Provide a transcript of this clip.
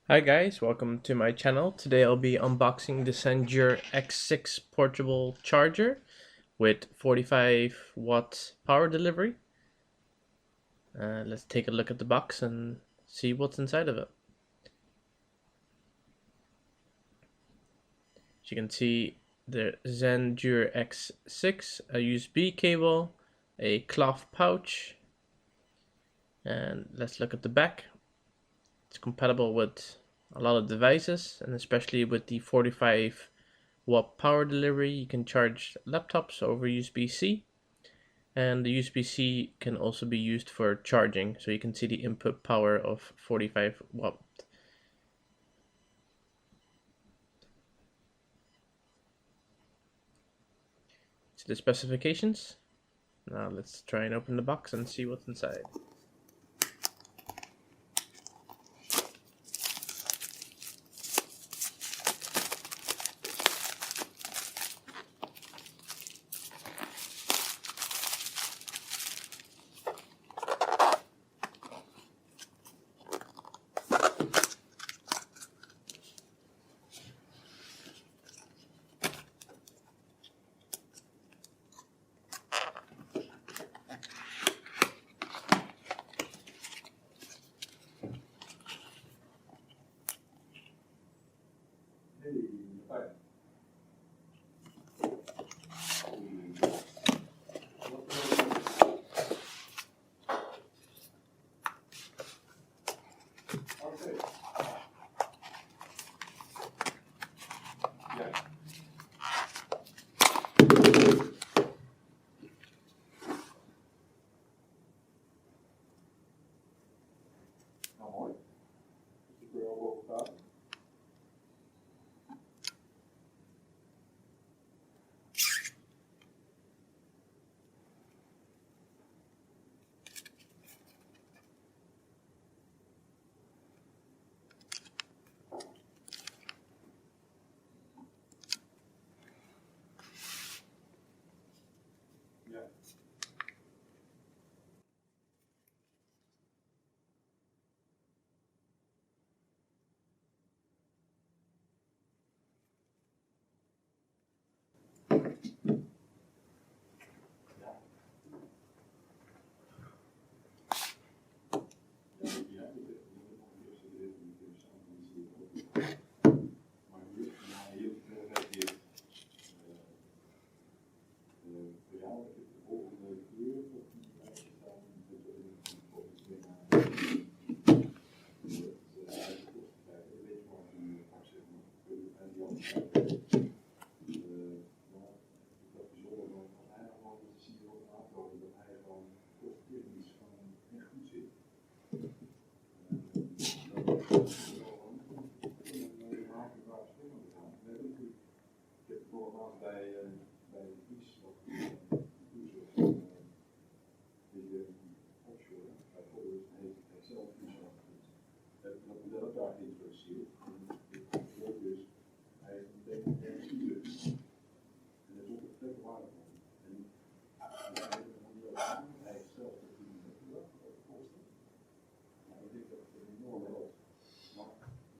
Hi guys, welcome to my channel. Today I'll be unboxing the Zendure X6 portable charger with 45 watt power delivery. Let's take a look at the box and see what's inside of it. As you can see, the Zendure X6, a USB cable, a cloth pouch, and let's look at the back. It's compatible with a lot of devices, and especially with the 45 watt power delivery. You can charge laptops over USB-C, and the USB-C can also be used for charging, so you can see the input power of 45 watt. So the specifications. Now let's try and open the box and see what's inside.